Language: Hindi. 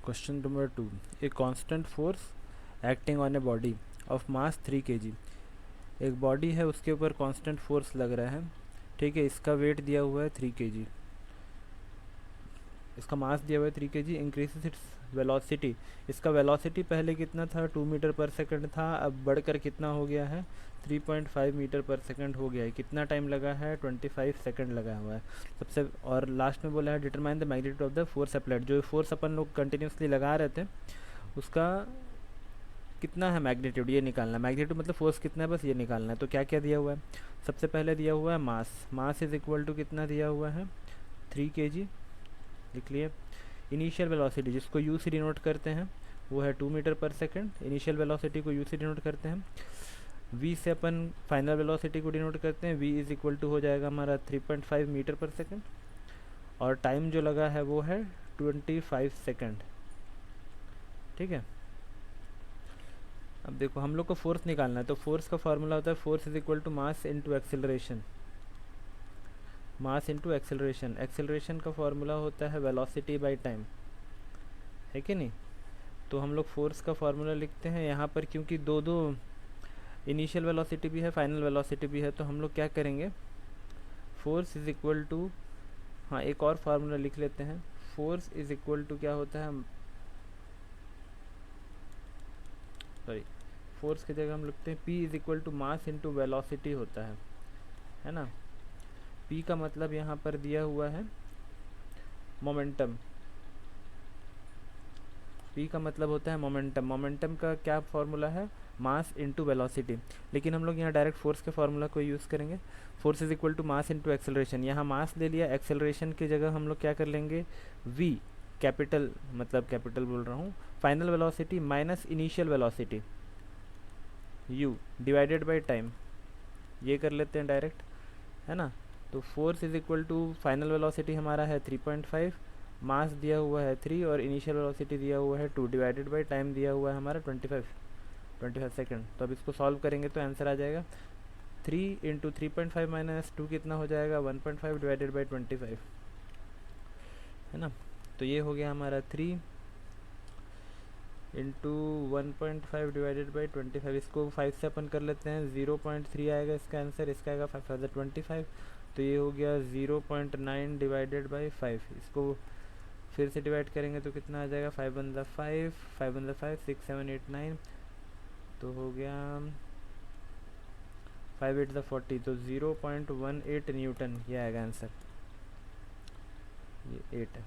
Question number 2. A constant force acting on a body of mass 3 kg. एक बॉडी है, उसके ऊपर कांस्टेंट फोर्स लग रहा है, ठीक है. इसका वेट दिया हुआ है 3 kg, इसका मास दिया हुआ है 3 kg. Increases its velocity. इसका वेलोसिटी पहले कितना था, 2 मीटर पर सेकंड था, अब बढ़कर कितना हो गया है, 3.5 मीटर पर सेकंड हो गया है. कितना टाइम लगा है, 25 सेकंड लगा हुआ है सबसे. और लास्ट में बोला है determine the magnitude of the force applied. जो फोर्स अपन लोग कंटिन्यूसली लगा रहे थे उसका कितना है मैग्नीट्यूड, ये निकालना है. मैग्नीट्यूड मतलब फोर्स कितना है, बस ये निकालना है. तो क्या क्या दिया हुआ है, सबसे पहले दिया हुआ है मास. मास इज इक्वल टू कितना दिया हुआ है, 3 kg, लिख लिए. इनिशियल वेलोसिटी जिसको यू से डिनोट करते हैं वो है 2 मीटर पर सेकंड. इनिशियल वेलोसिटी को यू से डिनोट करते हैं. वी से अपन फाइनल वेलोसिटी को डिनोट करते हैं. वी इज इक्वल टू हो जाएगा हमारा 3.5 मीटर पर सेकंड. और टाइम जो लगा है वो है 25 सेकंड, ठीक है. अब देखो हम लोग को फोर्स निकालना है, तो फोर्स का फार्मूला होता है force is equal to mass into acceleration. Mass into acceleration. Acceleration का फार्मूला होता है वेलोसिटी बाय टाइम, है कि नहीं. तो हम लोग फोर्स का फार्मूला लिखते हैं यहाँ पर, क्योंकि दो दो इनिशियल वेलोसिटी भी है, फाइनल वेलोसिटी भी है, तो हम लोग क्या करेंगे, फोर्स इज इक्वल टू, हाँ एक और फार्मूला लिख लेते हैं. फोर्स इज इक्वल टू क्या होता है, सॉरी, फोर्स की जगह हम लिखते हैं P is equal to mass into velocity होता है ना. P का मतलब यहाँ पर दिया हुआ है मोमेंटम. P का मतलब होता है मोमेंटम. मोमेंटम का क्या फार्मूला है, मास इनटू वेलोसिटी. लेकिन हम लोग यहाँ डायरेक्ट फोर्स के फार्मूला को यूज़ करेंगे. Force is equal to mass into acceleration. यहाँ मास ले लिया, एक्सेलरेशन की जगह हम लोग क्या कर लेंगे, V कैपिटल, मतलब कैपिटल बोल रहा हूँ, final velocity minus initial velocity u divided by time. ये कर लेते हैं डायरेक्ट, है ना. तो force is equal to final velocity हमारा है 3.5, मास दिया हुआ है 3 और इनिशियल वेलोसिटी दिया हुआ है 2, डिवाइडेड बाय टाइम दिया हुआ है हमारा 25 सेकंड. तो अब इसको सॉल्व करेंगे तो आंसर आ जाएगा 3 इंटू 3.5 माइनस 2 कितना हो जाएगा, 1.5 डिवाइडेड बाई 25, है ना. तो ये हो गया हमारा 3 इंटू 1.5 डिवाइडेड बाई 25. इसको 5 से अपन कर लेते हैं, 0.3 आएगा इसका आंसर. इसका आएगा 5,025. तो ये हो गया 0.9 डिवाइडेड बाई 5. इसको फिर से डिवाइड करेंगे तो कितना आ जाएगा, 5 1 5, 5 1 5, 6 7 8 9, तो हो गया 5 8 40. तो 0.18 न्यूटन ये आएगा आंसर, ये 8 है.